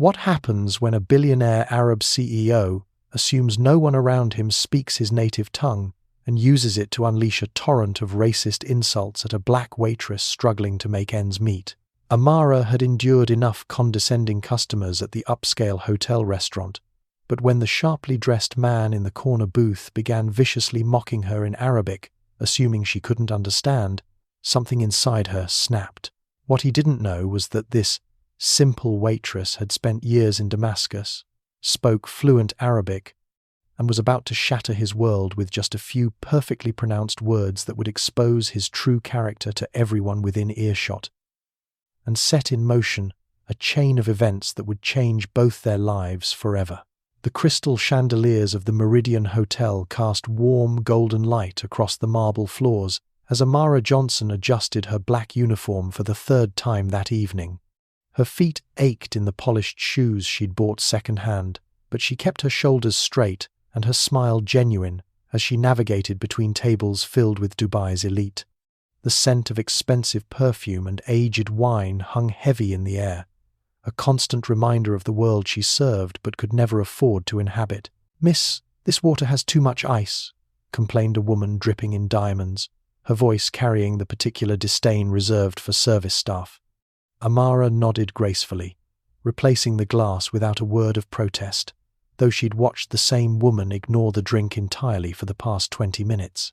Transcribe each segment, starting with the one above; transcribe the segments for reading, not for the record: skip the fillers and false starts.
What happens when a billionaire Arab CEO assumes no one around him speaks his native tongue and uses it to unleash a torrent of racist insults at a black waitress struggling to make ends meet? Amara had endured enough condescending customers at the upscale hotel restaurant, but when the sharply dressed man in the corner booth began viciously mocking her in Arabic, assuming she couldn't understand, something inside her snapped. What he didn't know was that this simple waitress had spent years in Damascus, spoke fluent Arabic, and was about to shatter his world with just a few perfectly pronounced words that would expose his true character to everyone within earshot, and set in motion a chain of events that would change both their lives forever. The crystal chandeliers of the Meridian Hotel cast warm golden light across the marble floors as Amara Johnson adjusted her black uniform for the third time that evening. Her feet ached in the polished shoes she'd bought second-hand, but she kept her shoulders straight and her smile genuine as she navigated between tables filled with Dubai's elite. The scent of expensive perfume and aged wine hung heavy in the air, a constant reminder of the world she served but could never afford to inhabit. "Miss, this water has too much ice," complained a woman dripping in diamonds, her voice carrying the particular disdain reserved for service staff. Amara nodded gracefully, replacing the glass without a word of protest, though she'd watched the same woman ignore the drink entirely for the past 20 minutes.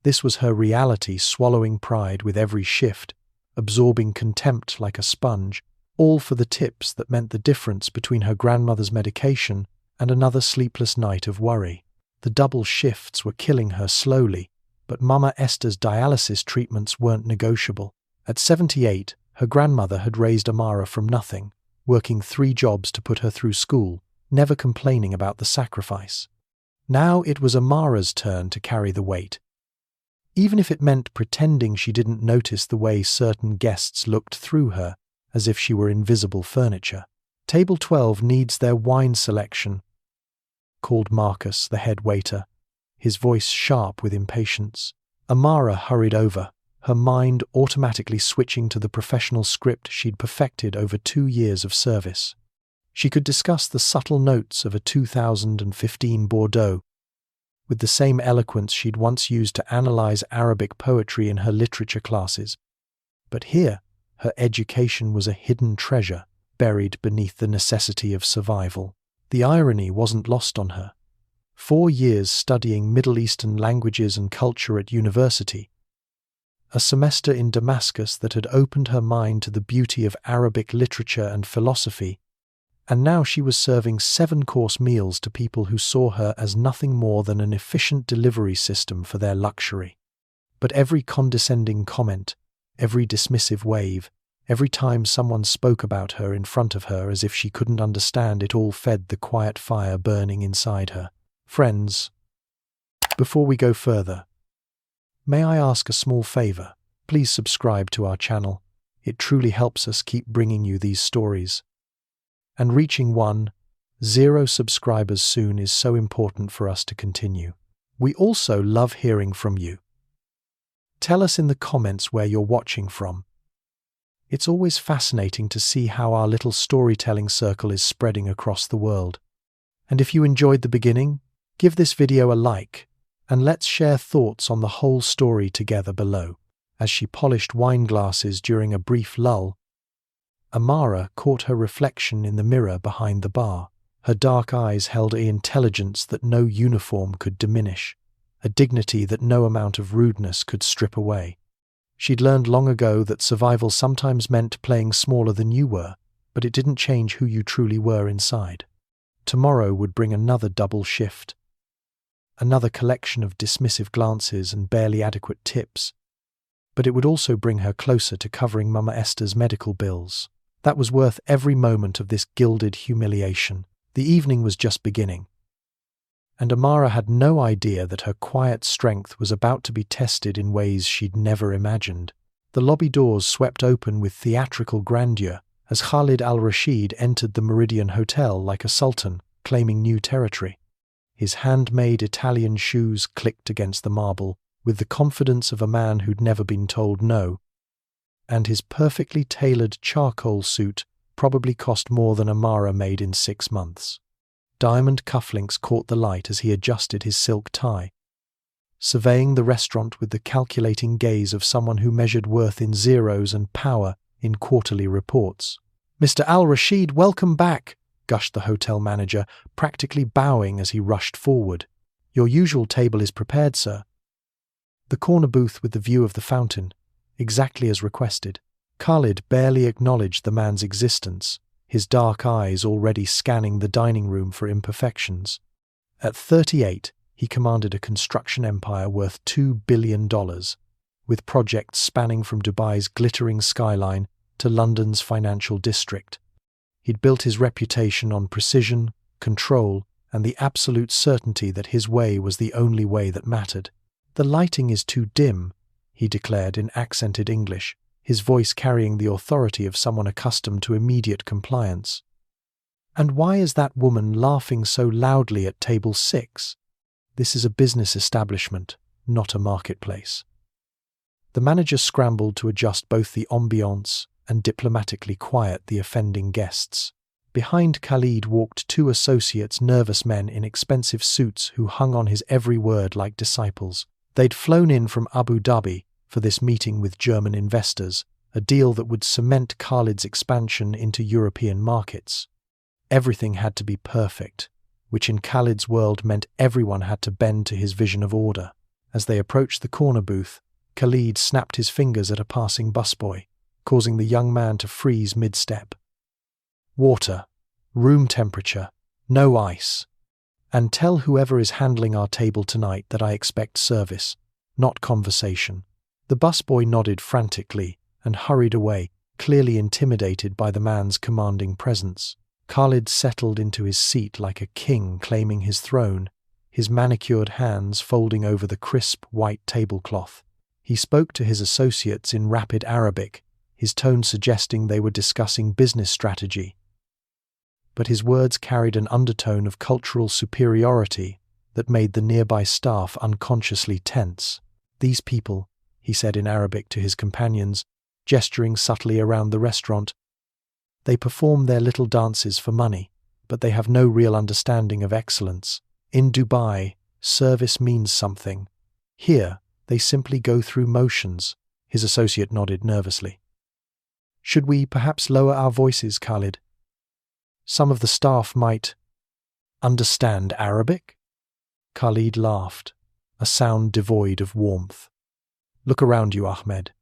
This was her reality, swallowing pride with every shift, absorbing contempt like a sponge, all for the tips that meant the difference between her grandmother's medication and another sleepless night of worry. The double shifts were killing her slowly, but Mama Esther's dialysis treatments weren't negotiable. At 78, her grandmother had raised Amara from nothing, working 3 jobs to put her through school, never complaining about the sacrifice. Now it was Amara's turn to carry the weight, even if it meant pretending she didn't notice the way certain guests looked through her, as if she were invisible furniture. "Table 12 needs their wine selection," called Marcus, the head waiter, his voice sharp with impatience. Amara hurried over, her mind automatically switching to the professional script she'd perfected over 2 years of service. She could discuss the subtle notes of a 2015 Bordeaux with the same eloquence she'd once used to analyze Arabic poetry in her literature classes. But here, her education was a hidden treasure, buried beneath the necessity of survival. The irony wasn't lost on her. 4 years studying Middle Eastern languages and culture at university, a semester in Damascus that had opened her mind to the beauty of Arabic literature and philosophy, and now she was serving 7-course meals to people who saw her as nothing more than an efficient delivery system for their luxury. But every condescending comment, every dismissive wave, every time someone spoke about her in front of her as if she couldn't understand it, all fed the quiet fire burning inside her. Friends, before we go further, may I ask a small favor? Please subscribe to our channel. It truly helps us keep bringing you these stories. And reaching 1,000 subscribers soon is so important for us to continue. We also love hearing from you. Tell us in the comments where you're watching from. It's always fascinating to see how our little storytelling circle is spreading across the world. And if you enjoyed the beginning, give this video a like, and let's share thoughts on the whole story together below. As she polished wine glasses during a brief lull, Amara caught her reflection in the mirror behind the bar. Her dark eyes held an intelligence that no uniform could diminish, a dignity that no amount of rudeness could strip away. She'd learned long ago that survival sometimes meant playing smaller than you were, but it didn't change who you truly were inside. Tomorrow would bring another double shift, another collection of dismissive glances and barely adequate tips, but it would also bring her closer to covering Mama Esther's medical bills. That was worth every moment of this gilded humiliation. The evening was just beginning, and Amara had no idea that her quiet strength was about to be tested in ways she'd never imagined. The lobby doors swept open with theatrical grandeur as Khalid al-Rashid entered the Meridian Hotel like a sultan, claiming new territory. His handmade Italian shoes clicked against the marble with the confidence of a man who'd never been told no, and his perfectly tailored charcoal suit probably cost more than Amara made in 6 months. Diamond cufflinks caught the light as he adjusted his silk tie, surveying the restaurant with the calculating gaze of someone who measured worth in zeros and power in quarterly reports. "Mr. Al-Rashid, welcome back," gushed the hotel manager, practically bowing as he rushed forward. "Your usual table is prepared, sir." The corner booth with the view of the fountain, exactly as requested. Khalid barely acknowledged the man's existence, his dark eyes already scanning the dining room for imperfections. At 38, he commanded a construction empire worth $2 billion, with projects spanning from Dubai's glittering skyline to London's financial district. He'd built his reputation on precision, control, and the absolute certainty that his way was the only way that mattered. "The lighting is too dim," he declared in accented English, his voice carrying the authority of someone accustomed to immediate compliance. "And why is that woman laughing so loudly at table 6? This is a business establishment, not a marketplace." The manager scrambled to adjust both the ambiance and diplomatically quiet the offending guests. Behind Khalid walked 2 associates, nervous men in expensive suits who hung on his every word like disciples. They'd flown in from Abu Dhabi for this meeting with German investors, a deal that would cement Khalid's expansion into European markets. Everything had to be perfect, which in Khalid's world meant everyone had to bend to his vision of order. As they approached the corner booth, Khalid snapped his fingers at a passing busboy, causing the young man to freeze mid-step. "Water, room temperature, no ice. And tell whoever is handling our table tonight that I expect service, not conversation." The busboy nodded frantically and hurried away, clearly intimidated by the man's commanding presence. Khalid settled into his seat like a king claiming his throne, his manicured hands folding over the crisp white tablecloth. He spoke to his associates in rapid Arabic, his tone suggesting they were discussing business strategy. But his words carried an undertone of cultural superiority that made the nearby staff unconsciously tense. "These people," he said in Arabic to his companions, gesturing subtly around the restaurant, "they perform their little dances for money, but they have no real understanding of excellence. In Dubai, service means something. Here, they simply go through motions." His associate nodded nervously. "Should we perhaps lower our voices, Khalid? Some of the staff might—" "Understand Arabic?" Khalid laughed, a sound devoid of warmth. "Look around you, Ahmed.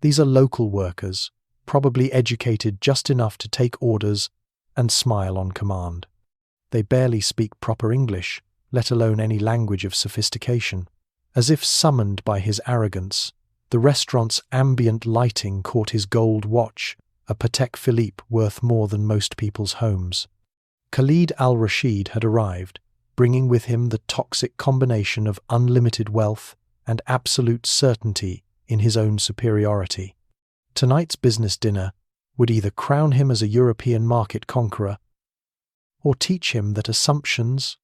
These are local workers, probably educated just enough to take orders and smile on command. They barely speak proper English, let alone any language of sophistication." As if summoned by his arrogance, the restaurant's ambient lighting caught his gold watch, a Patek Philippe worth more than most people's homes. Khalid al-Rashid had arrived, bringing with him the toxic combination of unlimited wealth and absolute certainty in his own superiority. Tonight's business dinner would either crown him as a European market conqueror or teach him that assumptions,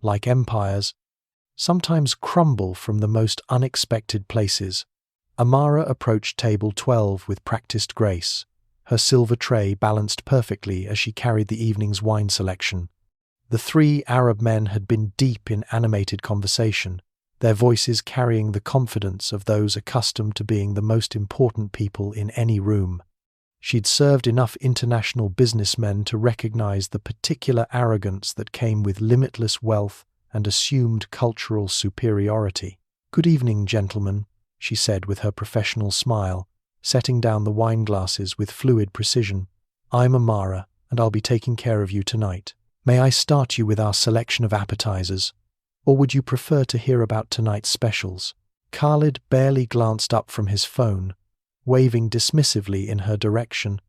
like empires, sometimes crumble from the most unexpected places. Amara approached table 12 with practiced grace, her silver tray balanced perfectly as she carried the evening's wine selection. The 3 Arab men had been deep in animated conversation, their voices carrying the confidence of those accustomed to being the most important people in any room. She'd served enough international businessmen to recognize the particular arrogance that came with limitless wealth and assumed cultural superiority. "Good evening, gentlemen," she said with her professional smile, setting down the wine glasses with fluid precision. "I'm Amara, and I'll be taking care of you tonight. May I start you with our selection of appetizers, or would you prefer to hear about tonight's specials?" Khalid barely glanced up from his phone, waving dismissively in her direction.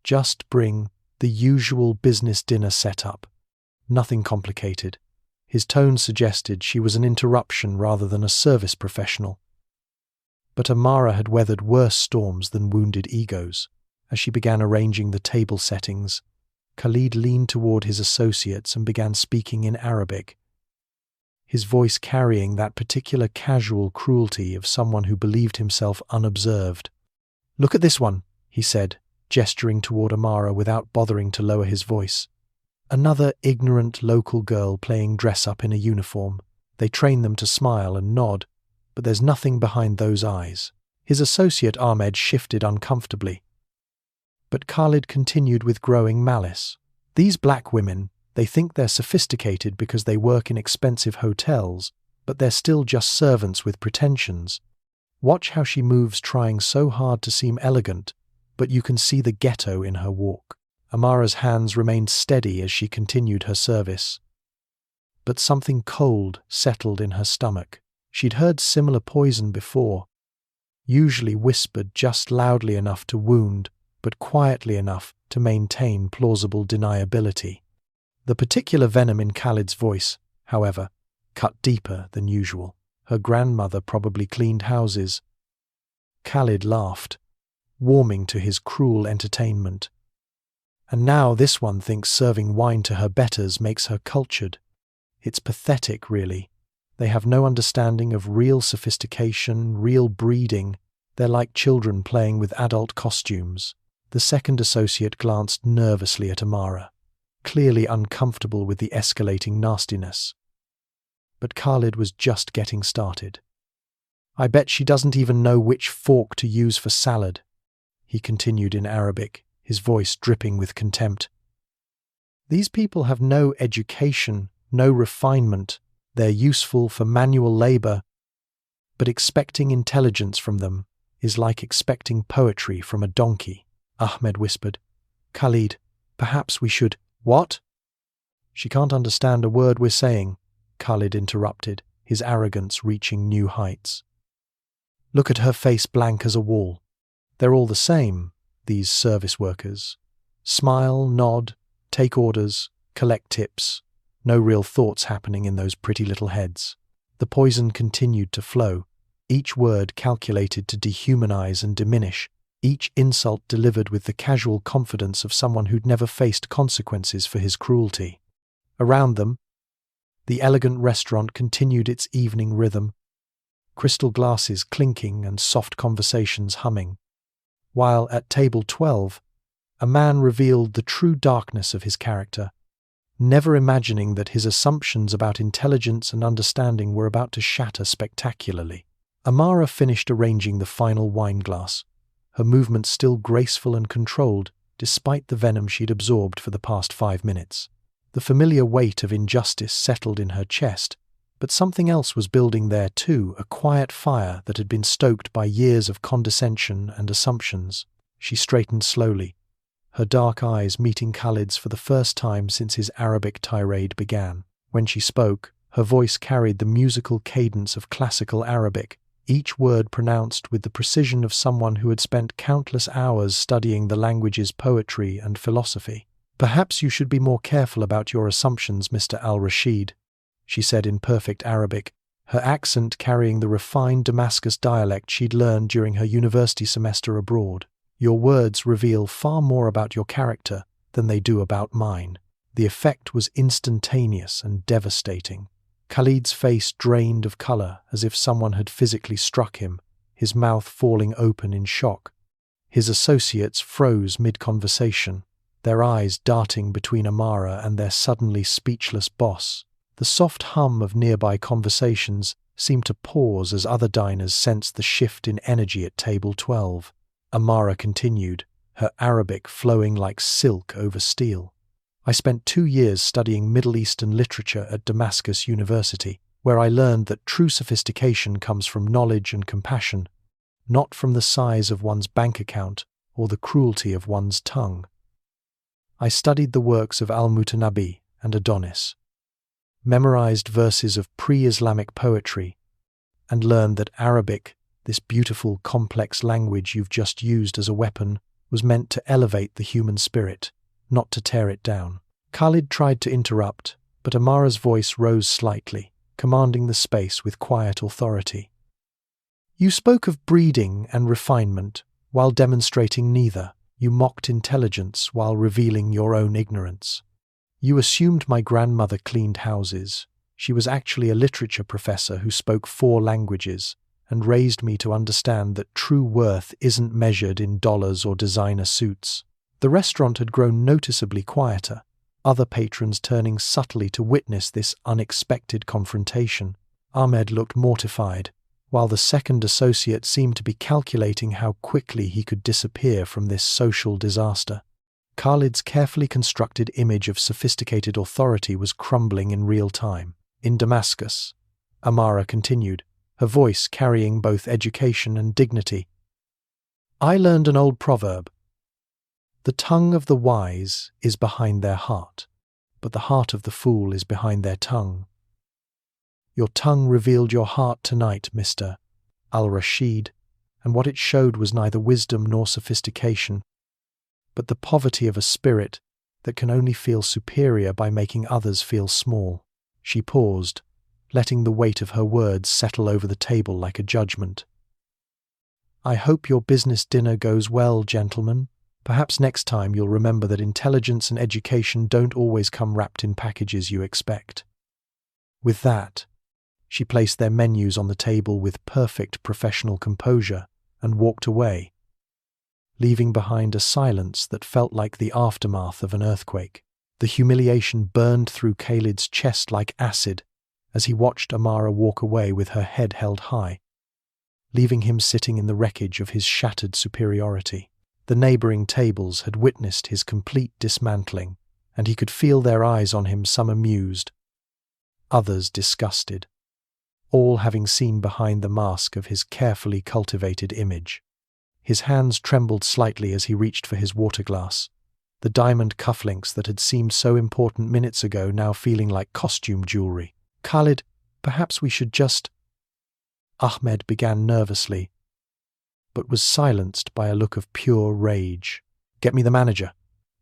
"Just bring the usual business dinner setup. Nothing complicated." His tone suggested she was an interruption rather than a service professional. But Amara had weathered worse storms than wounded egos. As she began arranging the table settings, Khalid leaned toward his associates and began speaking in Arabic, his voice carrying that particular casual cruelty of someone who believed himself unobserved. "Look at this one," he said, gesturing toward Amara without bothering to lower his voice. Another ignorant local girl playing dress-up in a uniform. They train them to smile and nod, but there's nothing behind those eyes. His associate Ahmed shifted uncomfortably. But Khalid continued with growing malice. These black women, they think they're sophisticated because they work in expensive hotels, but they're still just servants with pretensions. Watch how she moves, trying so hard to seem elegant, but you can see the ghetto in her walk. Amara's hands remained steady as she continued her service. But something cold settled in her stomach. She'd heard similar poison before, usually whispered just loudly enough to wound, but quietly enough to maintain plausible deniability. The particular venom in Khalid's voice, however, cut deeper than usual. Her grandmother probably cleaned houses. Khalid laughed, warming to his cruel entertainment. And now this one thinks serving wine to her betters makes her cultured. It's pathetic, really. They have no understanding of real sophistication, real breeding. They're like children playing with adult costumes. The second associate glanced nervously at Amara, clearly uncomfortable with the escalating nastiness. But Khalid was just getting started. I bet she doesn't even know which fork to use for salad, he continued in Arabic, his voice dripping with contempt. These people have no education, no refinement. They're useful for manual labor, but expecting intelligence from them is like expecting poetry from a donkey. Ahmed whispered. Khalid, perhaps we should— What? She can't understand a word we're saying, Khalid interrupted, his arrogance reaching new heights. Look at her face, blank as a wall. They're all the same, these service workers. Smile, nod, take orders, collect tips. No real thoughts happening in those pretty little heads. The poison continued to flow, each word calculated to dehumanize and diminish, each insult delivered with the casual confidence of someone who'd never faced consequences for his cruelty. Around them, the elegant restaurant continued its evening rhythm, crystal glasses clinking and soft conversations humming, while at table 12, a man revealed the true darkness of his character, never imagining that his assumptions about intelligence and understanding were about to shatter spectacularly. Amara finished arranging the final wine glass, her movements still graceful and controlled despite the venom she'd absorbed for the past 5 minutes. The familiar weight of injustice settled in her chest, but something else was building there too, a quiet fire that had been stoked by years of condescension and assumptions. She straightened slowly, her dark eyes meeting Khalid's for the first time since his Arabic tirade began. When she spoke, her voice carried the musical cadence of classical Arabic, each word pronounced with the precision of someone who had spent countless hours studying the language's poetry and philosophy. Perhaps you should be more careful about your assumptions, Mr. Al-Rashid, she said in perfect Arabic, her accent carrying the refined Damascus dialect she'd learned during her university semester abroad. Your words reveal far more about your character than they do about mine. The effect was instantaneous and devastating. Khalid's face drained of color as if someone had physically struck him, his mouth falling open in shock. His associates froze mid-conversation, their eyes darting between Amara and their suddenly speechless boss. The soft hum of nearby conversations seemed to pause as other diners sensed the shift in energy at table 12. Amara continued, her Arabic flowing like silk over steel. I spent 2 years studying Middle Eastern literature at Damascus University, where I learned that true sophistication comes from knowledge and compassion, not from the size of one's bank account or the cruelty of one's tongue. I studied the works of Al-Mutanabbi and Adonis, memorized verses of pre-Islamic poetry, and learned that Arabic, this beautiful, complex language you've just used as a weapon, was meant to elevate the human spirit, not to tear it down. Khalid tried to interrupt, but Amara's voice rose slightly, commanding the space with quiet authority. You spoke of breeding and refinement while demonstrating neither. You mocked intelligence while revealing your own ignorance. You assumed my grandmother cleaned houses. She was actually a literature professor who spoke 4 languages, and raised me to understand that true worth isn't measured in dollars or designer suits. The restaurant had grown noticeably quieter, other patrons turning subtly to witness this unexpected confrontation. Ahmed looked mortified, while the second associate seemed to be calculating how quickly he could disappear from this social disaster. Khalid's carefully constructed image of sophisticated authority was crumbling in real time. In Damascus, Amara continued, her voice carrying both education and dignity. I learned an old proverb. The tongue of the wise is behind their heart, but the heart of the fool is behind their tongue. Your tongue revealed your heart tonight, Mr. Al-Rashid, and what it showed was neither wisdom nor sophistication, but the poverty of a spirit that can only feel superior by making others feel small. She paused, letting the weight of her words settle over the table like a judgment. I hope your business dinner goes well, gentlemen. Perhaps next time you'll remember that intelligence and education don't always come wrapped in packages you expect. With that, she placed their menus on the table with perfect professional composure and walked away, leaving behind a silence that felt like the aftermath of an earthquake. The humiliation burned through Khalid's chest like acid as he watched Amara walk away with her head held high, leaving him sitting in the wreckage of his shattered superiority. The neighboring tables had witnessed his complete dismantling, and he could feel their eyes on him, some amused, others disgusted, all having seen behind the mask of his carefully cultivated image. His hands trembled slightly as he reached for his water glass, the diamond cufflinks that had seemed so important minutes ago now feeling like costume jewelry. Khalid, perhaps we should just... Ahmed began nervously, but was silenced by a look of pure rage. Get me the manager,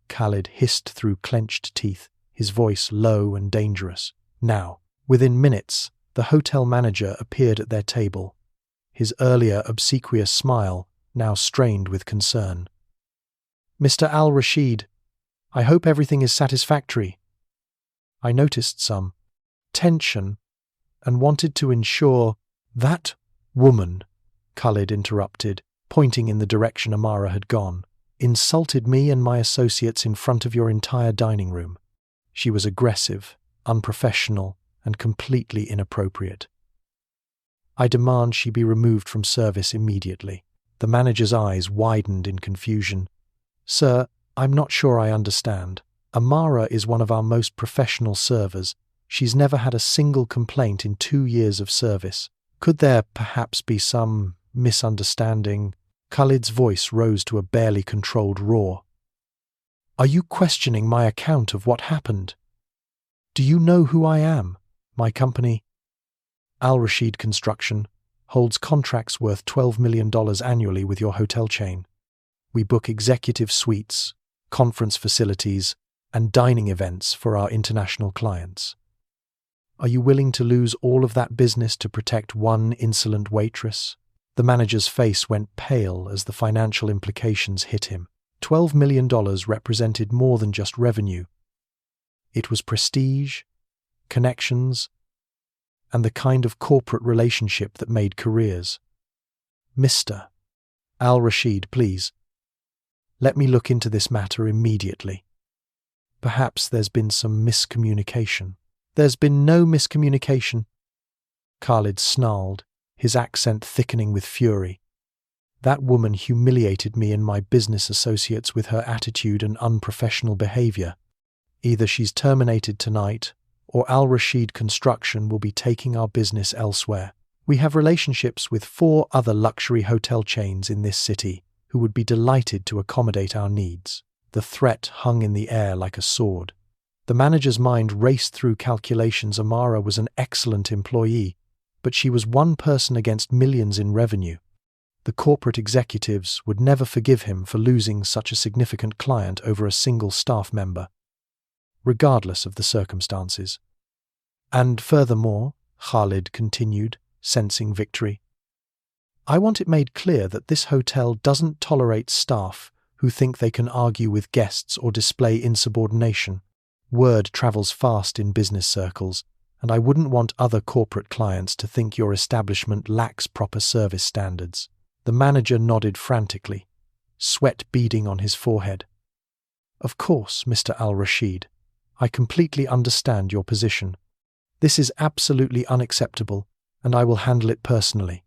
Khalid hissed through clenched teeth, his voice low and dangerous. Now, within minutes, the hotel manager appeared at their table, his earlier obsequious smile now strained with concern. Mr. Al-Rashid, I hope everything is satisfactory. I noticed some tension and wanted to ensure... That woman, Khalid interrupted, pointing in the direction Amara had gone, insulted me and my associates in front of your entire dining room. She was aggressive, unprofessional, and completely inappropriate. I demand she be removed from service immediately. The manager's eyes widened in confusion. Sir, I'm not sure I understand. Amara is one of our most professional servers. She's never had a single complaint in 2 years of service. Could there perhaps be some misunderstanding? Khalid's voice rose to a barely controlled roar. Are you questioning my account of what happened? Do you know who I am? My company, Al-Rashid Construction, holds contracts worth $12 million annually with your hotel chain. We book executive suites, conference facilities, and dining events for our international clients. Are you willing to lose all of that business to protect one insolent waitress? The manager's face went pale as the financial implications hit him. $12 million represented more than just revenue. It was prestige, connections, and the kind of corporate relationship that made careers. Mr. Al-Rashid, please, let me look into this matter immediately. Perhaps there's been some miscommunication. There's been no miscommunication, Khalid snarled, his accent thickening with fury. That woman humiliated me and my business associates with her attitude and unprofessional behavior. Either she's terminated tonight, or Al-Rashid Construction will be taking our business elsewhere. We have relationships with 4 other luxury hotel chains in this city who would be delighted to accommodate our needs. The threat hung in the air like a sword. The manager's mind raced through calculations. Amara was an excellent employee, but she was one person against millions in revenue. The corporate executives would never forgive him for losing such a significant client over a single staff member, regardless of the circumstances. And furthermore, Khalid continued, sensing victory, I want it made clear that this hotel doesn't tolerate staff who think they can argue with guests or display insubordination. Word travels fast in business circles, and I wouldn't want other corporate clients to think your establishment lacks proper service standards." The manager nodded frantically, sweat beading on his forehead. "Of course, Mr. Al-Rashid. I completely understand your position. This is absolutely unacceptable, and I will handle it personally.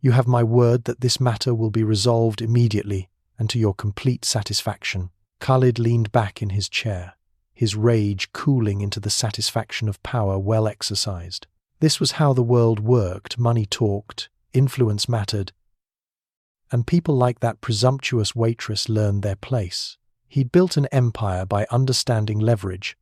You have my word that this matter will be resolved immediately and to your complete satisfaction." Khalid leaned back in his chair, his rage cooling into the satisfaction of power well exercised. This was how the world worked. Money talked, influence mattered, and people like that presumptuous waitress learned their place. He'd built an empire by understanding leverage,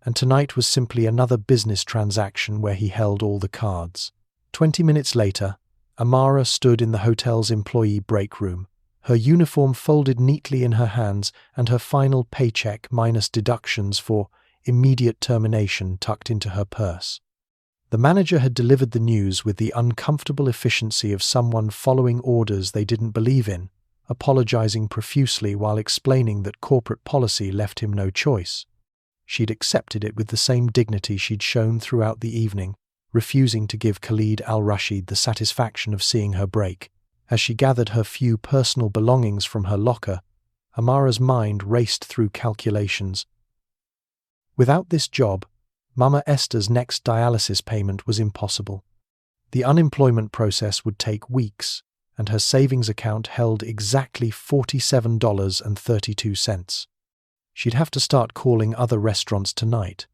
and tonight was simply another business transaction where he held all the cards. 20 minutes later, Amara stood in the hotel's employee break room, her uniform folded neatly in her hands and her final paycheck minus deductions for immediate termination tucked into her purse. The manager had delivered the news with the uncomfortable efficiency of someone following orders they didn't believe in, apologizing profusely while explaining that corporate policy left him no choice. She'd accepted it with the same dignity she'd shown throughout the evening, refusing to give Khalid al-Rashid the satisfaction of seeing her break. As she gathered her few personal belongings from her locker, Amara's mind raced through calculations. Without this job, Mama Esther's next dialysis payment was impossible. The unemployment process would take weeks, and her savings account held exactly $47.32. She'd have to start calling other restaurants tonight,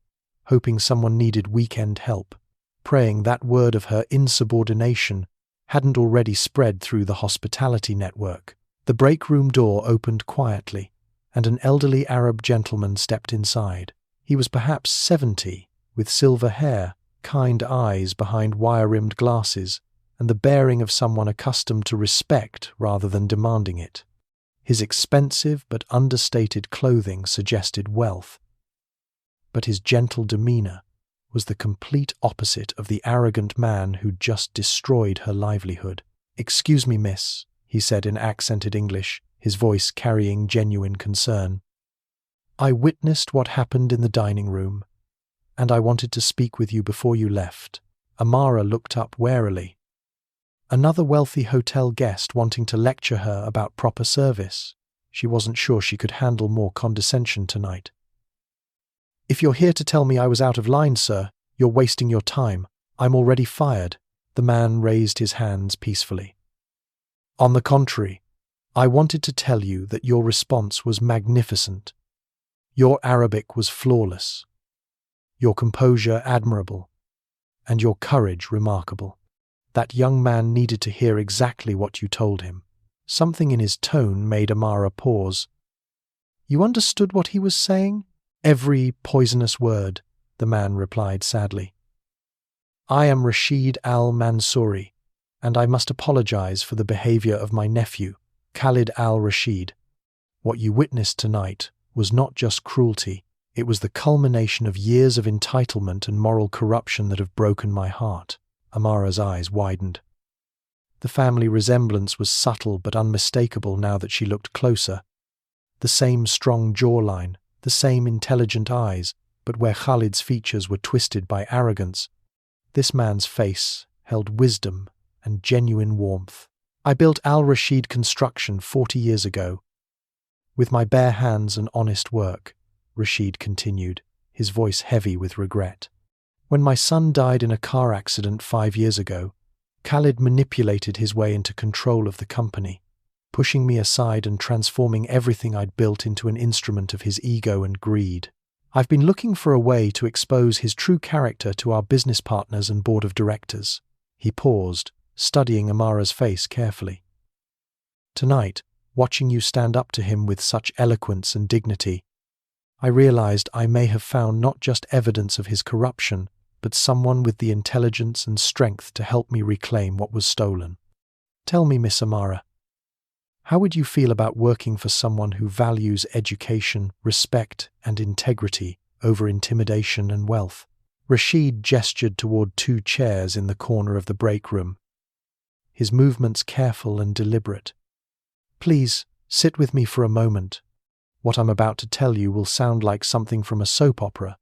hoping someone needed weekend help, praying that word of her insubordination hadn't already spread through the hospitality network. The break room door opened quietly, and an elderly Arab gentleman stepped inside. He was perhaps 70, with silver hair, kind eyes behind wire-rimmed glasses, and the bearing of someone accustomed to respect rather than demanding it. His expensive but understated clothing suggested wealth, but his gentle demeanor was the complete opposite of the arrogant man who'd just destroyed her livelihood. "Excuse me, miss," he said in accented English, his voice carrying genuine concern. "I witnessed what happened in the dining room, and I wanted to speak with you before you left." Amara looked up warily. Another wealthy hotel guest wanting to lecture her about proper service. She wasn't sure she could handle more condescension tonight. "If you're here to tell me I was out of line, sir, you're wasting your time. I'm already fired." The man raised his hands peacefully. "On the contrary, I wanted to tell you that your response was magnificent. Your Arabic was flawless, your composure admirable, and your courage remarkable. That young man needed to hear exactly what you told him." Something in his tone made Amara pause. "You understood what he was saying?" "Every poisonous word," the man replied sadly. "I am Rashid al-Mansouri, and I must apologize for the behavior of my nephew, Khalid al-Rashid. What you witnessed tonight was not just cruelty, it was the culmination of years of entitlement and moral corruption that have broken my heart." Amara's eyes widened. The family resemblance was subtle but unmistakable now that she looked closer. The same strong jawline, the same intelligent eyes, but where Khalid's features were twisted by arrogance, this man's face held wisdom and genuine warmth. "I built Al-Rashid Construction 40 years ago, with my bare hands and honest work," Rashid continued, his voice heavy with regret. "When my son died in a car accident 5 years ago, Khalid manipulated his way into control of the company, pushing me aside and transforming everything I'd built into an instrument of his ego and greed. I've been looking for a way to expose his true character to our business partners and board of directors." He paused, studying Amara's face carefully. "Tonight, watching you stand up to him with such eloquence and dignity, I realized I may have found not just evidence of his corruption, but someone with the intelligence and strength to help me reclaim what was stolen. Tell me, Miss Amara, how would you feel about working for someone who values education, respect, and integrity over intimidation and wealth?" Rashid gestured toward 2 chairs in the corner of the break room, his movements careful and deliberate. "Please, sit with me for a moment. What I'm about to tell you will sound like something from a soap opera,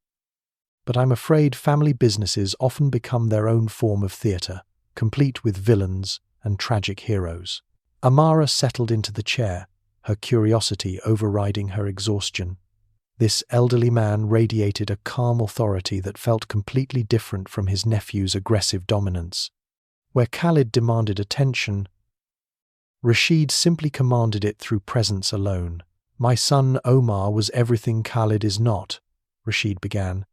But I'm afraid family businesses often become their own form of theatre, complete with villains and tragic heroes. Amara settled into the chair, her curiosity overriding her exhaustion. This elderly man radiated a calm authority that felt completely different from his nephew's aggressive dominance. Where Khalid demanded attention, Rashid simply commanded it through presence alone. "My son Omar was everything Khalid is not," Rashid began,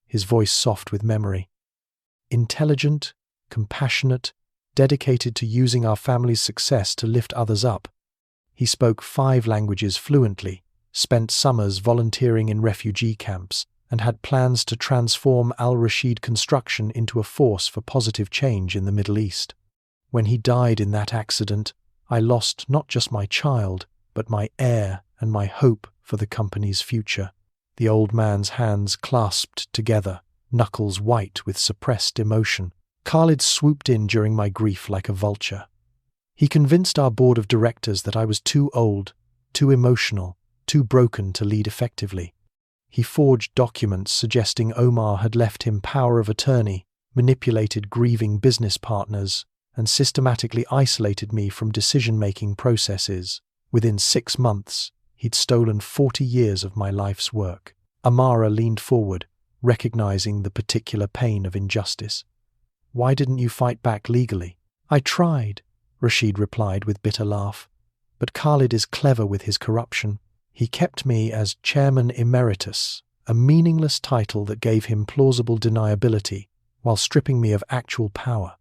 his voice soft with memory. "Intelligent, compassionate, dedicated to using our family's success to lift others up. He spoke 5 languages fluently, spent summers volunteering in refugee camps, and had plans to transform Al Rashid Construction into a force for positive change in the Middle East. When he died in that accident, I lost not just my child, but my heir and my hope for the company's future." The old man's hands clasped together, knuckles white with suppressed emotion. "Khalid swooped in during my grief like a vulture. He convinced our board of directors that I was too old, too emotional, too broken to lead effectively. He forged documents suggesting Omar had left him power of attorney, manipulated grieving business partners, and systematically isolated me from decision-making processes. Within 6 months, he'd stolen 40 years of my life's work." Amara leaned forward, recognizing the particular pain of injustice. "Why didn't you fight back legally?" "I tried," Rashid replied with bitter laugh. "But Khalid is clever with his corruption. He kept me as chairman emeritus, a meaningless title that gave him plausible deniability, while stripping me of actual power.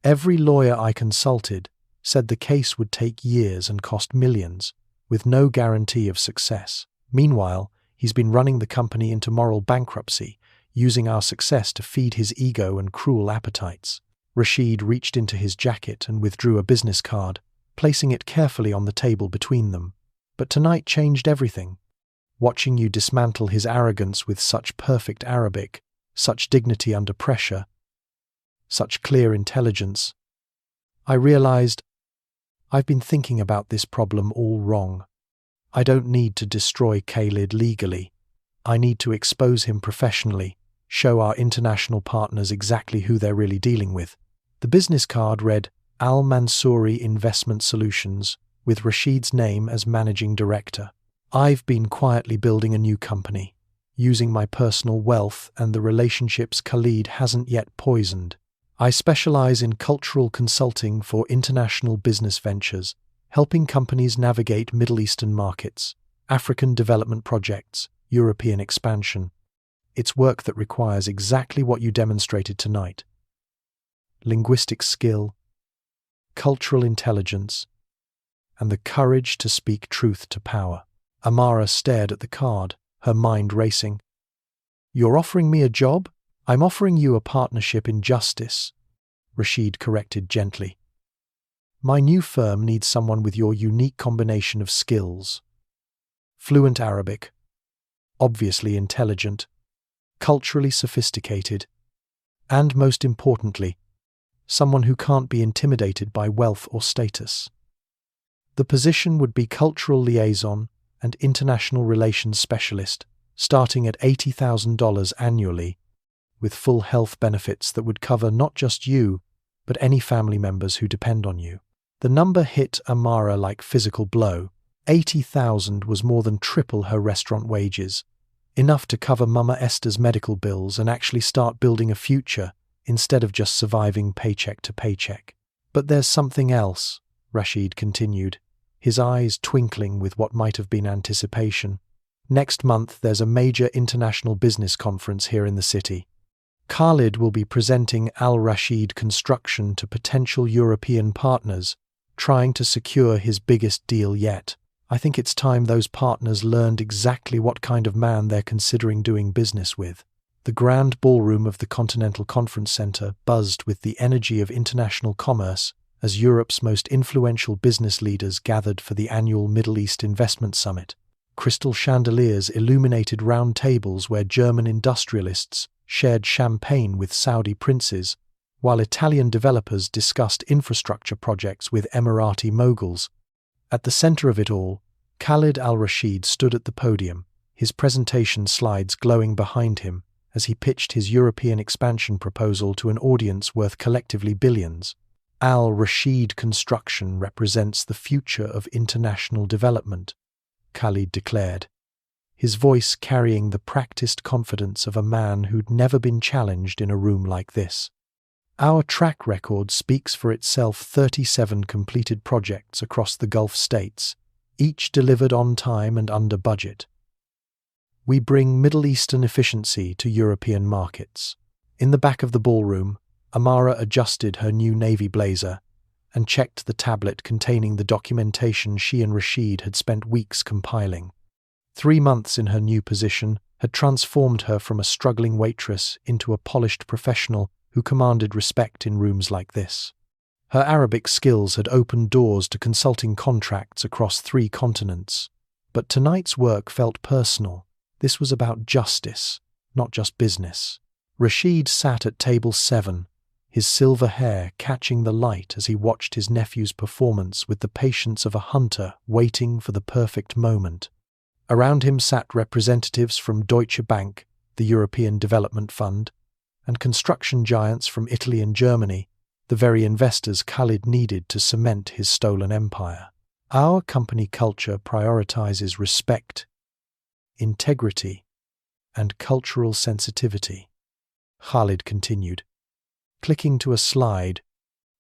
Every lawyer I consulted said the case would take years and cost millions, with no guarantee of success. Meanwhile, he's been running the company into moral bankruptcy, using our success to feed his ego and cruel appetites." Rashid reached into his jacket and withdrew a business card, placing it carefully on the table between them. "But tonight changed everything. Watching you dismantle his arrogance with such perfect Arabic, such dignity under pressure, such clear intelligence, I realized I've been thinking about this problem all wrong. I don't need to destroy Khalid legally. I need to expose him professionally, show our international partners exactly who they're really dealing with." The business card read Al Mansouri Investment Solutions, with Rashid's name as managing director. "I've been quietly building a new company, using my personal wealth and the relationships Khalid hasn't yet poisoned. I specialize in cultural consulting for international business ventures, helping companies navigate Middle Eastern markets, African development projects, European expansion. It's work that requires exactly what you demonstrated tonight: linguistic skill, cultural intelligence, and the courage to speak truth to power." Amara stared at the card, her mind racing. "You're offering me a job? I'm offering you a partnership in justice," Rashid corrected gently. "My new firm needs someone with your unique combination of skills. Fluent Arabic, obviously intelligent, culturally sophisticated, and most importantly, someone who can't be intimidated by wealth or status. The position would be cultural liaison and international relations specialist, starting at $80,000 annually, with full health benefits that would cover not just you, but any family members who depend on you." The number hit Amara like physical blow. 80,000 was more than triple her restaurant wages, enough to cover Mama Esther's medical bills and actually start building a future instead of just surviving paycheck to paycheck. "But there's something else," Rashid continued, his eyes twinkling with what might have been anticipation. "Next month there's a major international business conference here in the city. Khalid will be presenting Al Rashid Construction to potential European partners, trying to secure his biggest deal yet. I think it's time those partners learned exactly what kind of man they're considering doing business with." The grand ballroom of the Continental Conference Center buzzed with the energy of international commerce as Europe's most influential business leaders gathered for the annual Middle East Investment Summit. Crystal chandeliers illuminated round tables where German industrialists shared champagne with Saudi princes, while Italian developers discussed infrastructure projects with Emirati moguls. At the center of it all, Khalid al-Rashid stood at the podium, his presentation slides glowing behind him, as he pitched his European expansion proposal to an audience worth collectively billions. Al Rashid Construction represents the future of international development, Khalid declared, his voice carrying the practiced confidence of a man who'd never been challenged in a room like this. Our track record speaks for itself: 37 completed projects across the Gulf states, each delivered on time and under budget. We bring Middle Eastern efficiency to European markets. In the back of the ballroom, Amara adjusted her new navy blazer and checked the tablet containing the documentation she and Rashid had spent weeks compiling. 3 months in her new position had transformed her from a struggling waitress into a polished professional who commanded respect in rooms like this. Her Arabic skills had opened doors to consulting contracts across 3 continents. But tonight's work felt personal. This was about justice, not just business. Rashid sat at table 7, his silver hair catching the light as he watched his nephew's performance with the patience of a hunter waiting for the perfect moment. Around him sat representatives from Deutsche Bank, the European Development Fund, and construction giants from Italy and Germany, the very investors Khalid needed to cement his stolen empire. Our company culture prioritizes respect, integrity, and cultural sensitivity, Khalid continued, clicking to a slide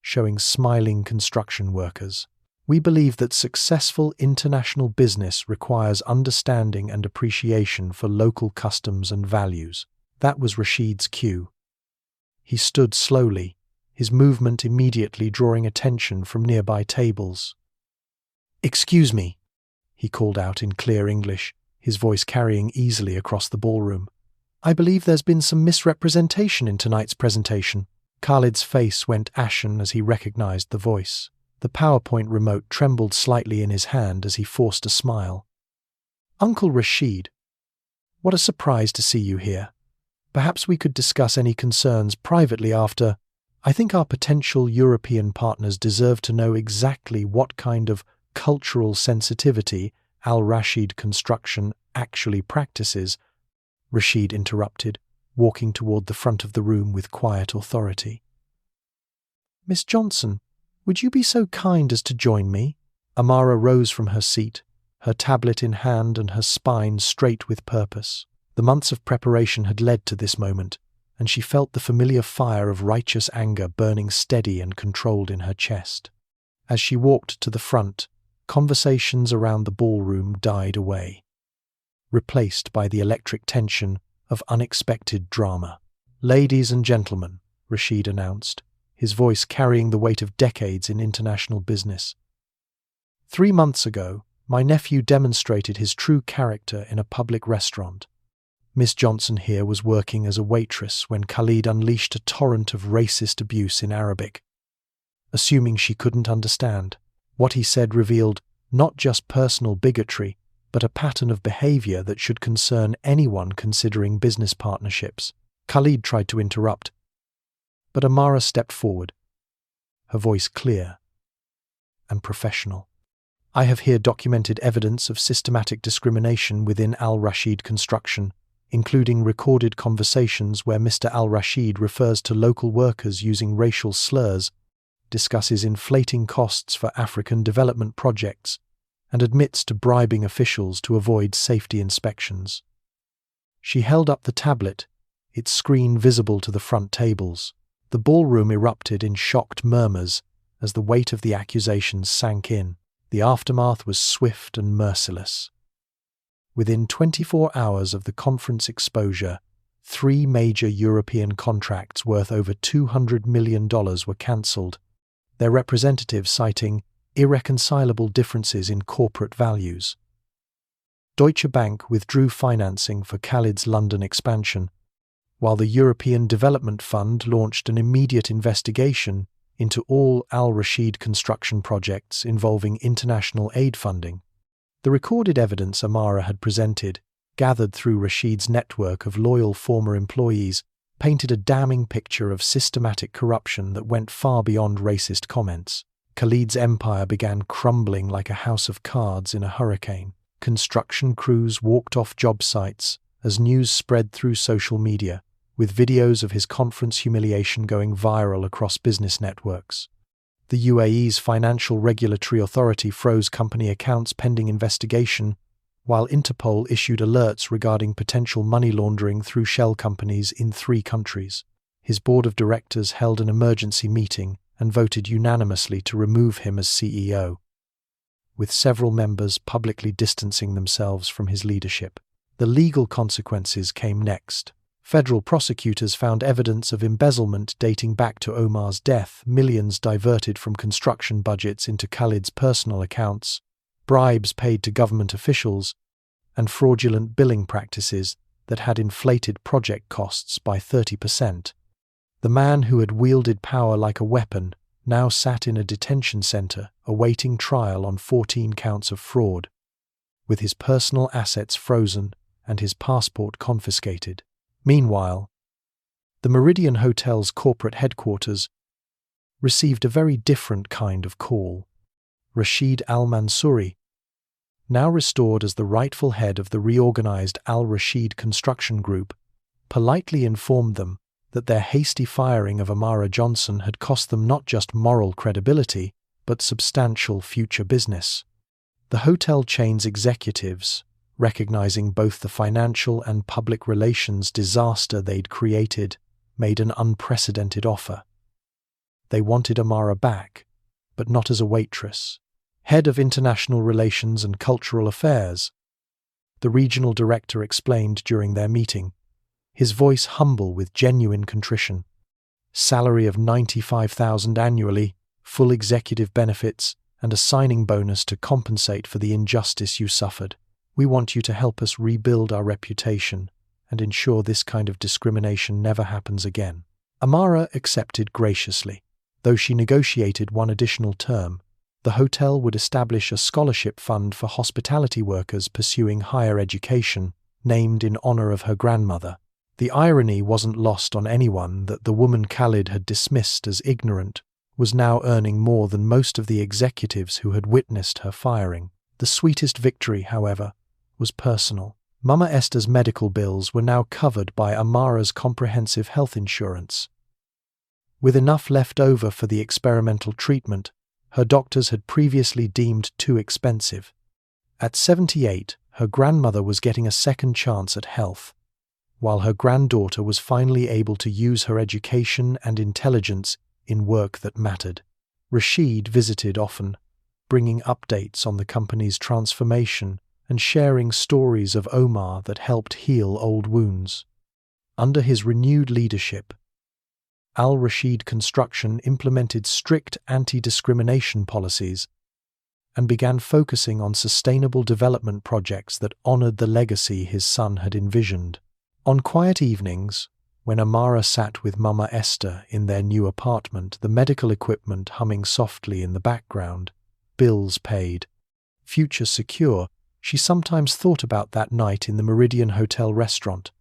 showing smiling construction workers. We believe that successful international business requires understanding and appreciation for local customs and values. That was Rashid's cue. He stood slowly, his movement immediately drawing attention from nearby tables. "Excuse me," he called out in clear English, his voice carrying easily across the ballroom. "I believe there's been some misrepresentation in tonight's presentation." Khalid's face went ashen as he recognized the voice. The PowerPoint remote trembled slightly in his hand as he forced a smile. "Uncle Rashid, what a surprise to see you here. Perhaps we could discuss any concerns privately after. I think our potential European partners deserve to know exactly what kind of cultural sensitivity Al Rashid Construction actually practices," Rashid interrupted, walking toward the front of the room with quiet authority. "Miss Johnson, would you be so kind as to join me?" Amara rose from her seat, her tablet in hand and her spine straight with purpose. The months of preparation had led to this moment, and she felt the familiar fire of righteous anger burning steady and controlled in her chest. As she walked to the front, conversations around the ballroom died away, replaced by the electric tension of unexpected drama. "Ladies and gentlemen," Rashid announced, his voice carrying the weight of decades in international business. 3 months ago, my nephew demonstrated his true character in a public restaurant. Miss Johnson here was working as a waitress when Khalid unleashed a torrent of racist abuse in Arabic. Assuming she couldn't understand, what he said revealed not just personal bigotry, but a pattern of behavior that should concern anyone considering business partnerships. Khalid tried to interrupt, but Amara stepped forward, her voice clear and professional. "I have here documented evidence of systematic discrimination within Al Rashid Construction, including recorded conversations where Mr. Al Rashid refers to local workers using racial slurs, discusses inflating costs for African development projects, and admits to bribing officials to avoid safety inspections." She held up the tablet, its screen visible to the front tables. The ballroom erupted in shocked murmurs as the weight of the accusations sank in. The aftermath was swift and merciless. Within 24 hours of the conference exposure, 3 major European contracts worth over $200 million were cancelled, their representatives citing irreconcilable differences in corporate values. Deutsche Bank withdrew financing for Khalid's London expansion, while the European Development Fund launched an immediate investigation into all Al Rashid Construction projects involving international aid funding. The recorded evidence Amara had presented, gathered through Rashid's network of loyal former employees, painted a damning picture of systematic corruption that went far beyond racist comments. Khalid's empire began crumbling like a house of cards in a hurricane. Construction crews walked off job sites, as news spread through social media, with videos of his conference humiliation going viral across business networks. The UAE's Financial Regulatory Authority froze company accounts pending investigation, while Interpol issued alerts regarding potential money laundering through shell companies in 3 countries. His board of directors held an emergency meeting and voted unanimously to remove him as CEO, with several members publicly distancing themselves from his leadership. The legal consequences came next. Federal prosecutors found evidence of embezzlement dating back to Omar's death, millions diverted from construction budgets into Khalid's personal accounts, bribes paid to government officials, and fraudulent billing practices that had inflated project costs by 30%. The man who had wielded power like a weapon now sat in a detention center awaiting trial on 14 counts of fraud, with his personal assets frozen and his passport confiscated. Meanwhile, the Meridian Hotel's corporate headquarters received a very different kind of call. Rashid Al-Mansouri, now restored as the rightful head of the reorganized Al-Rashid Construction Group, politely informed them that their hasty firing of Amara Johnson had cost them not just moral credibility, but substantial future business. The hotel chain's executives, recognizing both the financial and public relations disaster they'd created, made an unprecedented offer. They wanted Amara back, but not as a waitress. Head of International Relations and Cultural Affairs, the regional director explained during their meeting, his voice humble with genuine contrition. Salary of $95,000 annually, full executive benefits, and a signing bonus to compensate for the injustice you suffered. We want you to help us rebuild our reputation and ensure this kind of discrimination never happens again. Amara accepted graciously. Though she negotiated one additional term, the hotel would establish a scholarship fund for hospitality workers pursuing higher education, named in honor of her grandmother. The irony wasn't lost on anyone that the woman Khalid had dismissed as ignorant was now earning more than most of the executives who had witnessed her firing. The sweetest victory, however, was personal. Mama Esther's medical bills were now covered by Amara's comprehensive health insurance. With enough left over for the experimental treatment her doctors had previously deemed too expensive. At 78, her grandmother was getting a second chance at health, while her granddaughter was finally able to use her education and intelligence in work that mattered. Rashid visited often, bringing updates on the company's transformation and sharing stories of Omar that helped heal old wounds. Under his renewed leadership, Al-Rashid Construction implemented strict anti-discrimination policies and began focusing on sustainable development projects that honored the legacy his son had envisioned. On quiet evenings, when Amara sat with Mama Esther in their new apartment, the medical equipment humming softly in the background, bills paid, future secure, she sometimes thought about that night in the Meridian Hotel restaurant.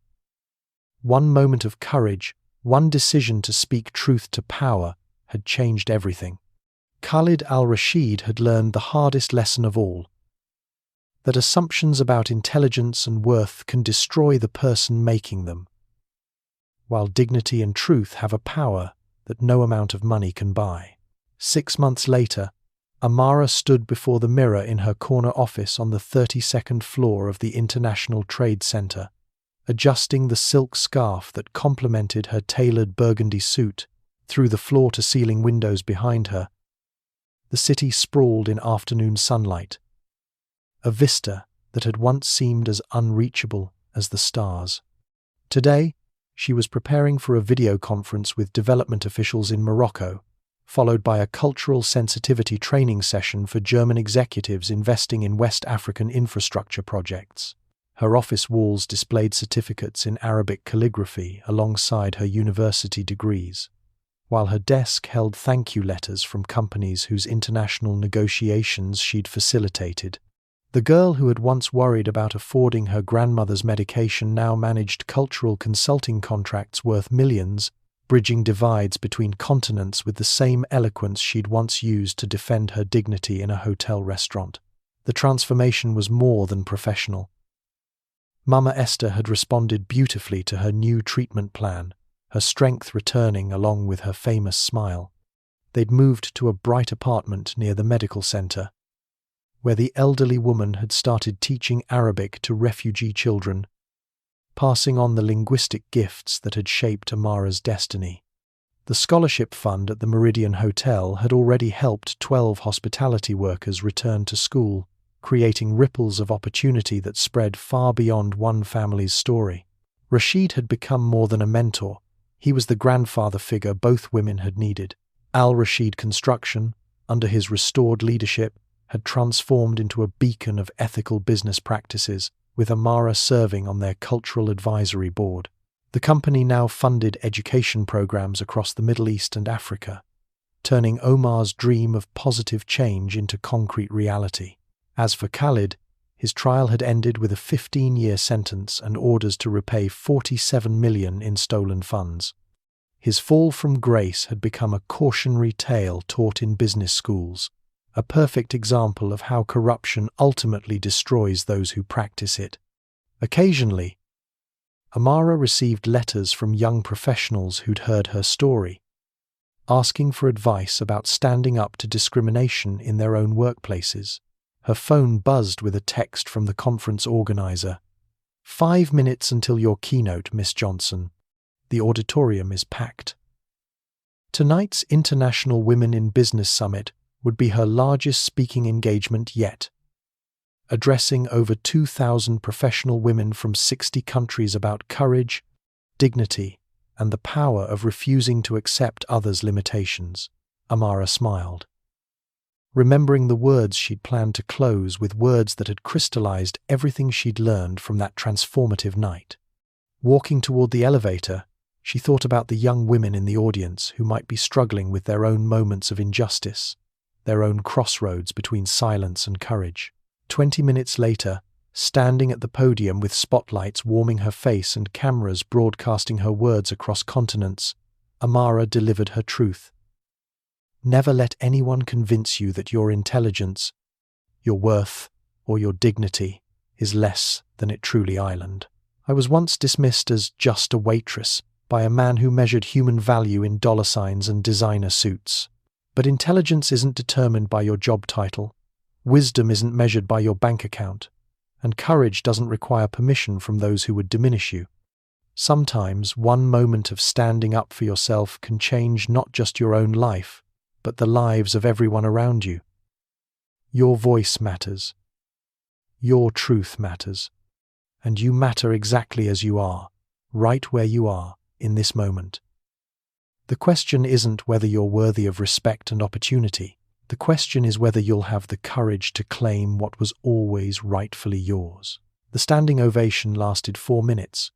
One moment of courage, one decision to speak truth to power, had changed everything. Khalid al-Rashid had learned the hardest lesson of all, that assumptions about intelligence and worth can destroy the person making them, while dignity and truth have a power that no amount of money can buy. 6 months later, Amara stood before the mirror in her corner office on the 32nd floor of the International Trade Center, adjusting the silk scarf that complemented her tailored burgundy suit. Through the floor-to-ceiling windows behind her, the city sprawled in afternoon sunlight, a vista that had once seemed as unreachable as the stars. Today, she was preparing for a video conference with development officials in Morocco, followed by a cultural sensitivity training session for German executives investing in West African infrastructure projects. Her office walls displayed certificates in Arabic calligraphy alongside her university degrees, while her desk held thank you letters from companies whose international negotiations she'd facilitated. The girl who had once worried about affording her grandmother's medication now managed cultural consulting contracts worth millions, bridging divides between continents with the same eloquence she'd once used to defend her dignity in a hotel restaurant. The transformation was more than professional. Mama Esther had responded beautifully to her new treatment plan, her strength returning along with her famous smile. They'd moved to a bright apartment near the medical center, where the elderly woman had started teaching Arabic to refugee children, passing on the linguistic gifts that had shaped Amara's destiny. The scholarship fund at the Meridian Hotel had already helped 12 hospitality workers return to school, creating ripples of opportunity that spread far beyond one family's story. Rashid had become more than a mentor. He was the grandfather figure both women had needed. Al Rashid Construction, under his restored leadership, had transformed into a beacon of ethical business practices, with Amara serving on their cultural advisory board. The company now funded education programs across the Middle East and Africa, turning Omar's dream of positive change into concrete reality. As for Khalid, his trial had ended with a 15-year sentence and orders to repay $47 million in stolen funds. His fall from grace had become a cautionary tale taught in business schools, a perfect example of how corruption ultimately destroys those who practice it. Occasionally, Amara received letters from young professionals who'd heard her story, asking for advice about standing up to discrimination in their own workplaces. Her phone buzzed with a text from the conference organizer. 5 minutes until your keynote, Miss Johnson. The auditorium is packed. Tonight's International Women in Business Summit would be her largest speaking engagement yet, addressing over 2,000 professional women from 60 countries about courage, dignity, and the power of refusing to accept others' limitations. Amara smiled, remembering the words she'd planned to close with words that had crystallized everything she'd learned from that transformative night. Walking toward the elevator, she thought about the young women in the audience who might be struggling with their own moments of injustice, their own crossroads between silence and courage. 20 minutes later, standing at the podium with spotlights warming her face and cameras broadcasting her words across continents, Amara delivered her truth. Never let anyone convince you that your intelligence, your worth, or your dignity is less than it truly island. I was once dismissed as just a waitress by a man who measured human value in dollar signs and designer suits. But intelligence isn't determined by your job title, wisdom isn't measured by your bank account, and courage doesn't require permission from those who would diminish you. Sometimes one moment of standing up for yourself can change not just your own life, but the lives of everyone around you. Your voice matters. Your truth matters. And you matter exactly as you are, right where you are, in this moment. The question isn't whether you're worthy of respect and opportunity. The question is whether you'll have the courage to claim what was always rightfully yours. The standing ovation lasted 4 minutes.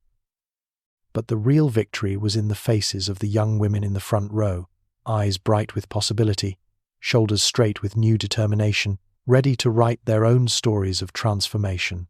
But the real victory was in the faces of the young women in the front row, eyes bright with possibility, shoulders straight with new determination, ready to write their own stories of transformation.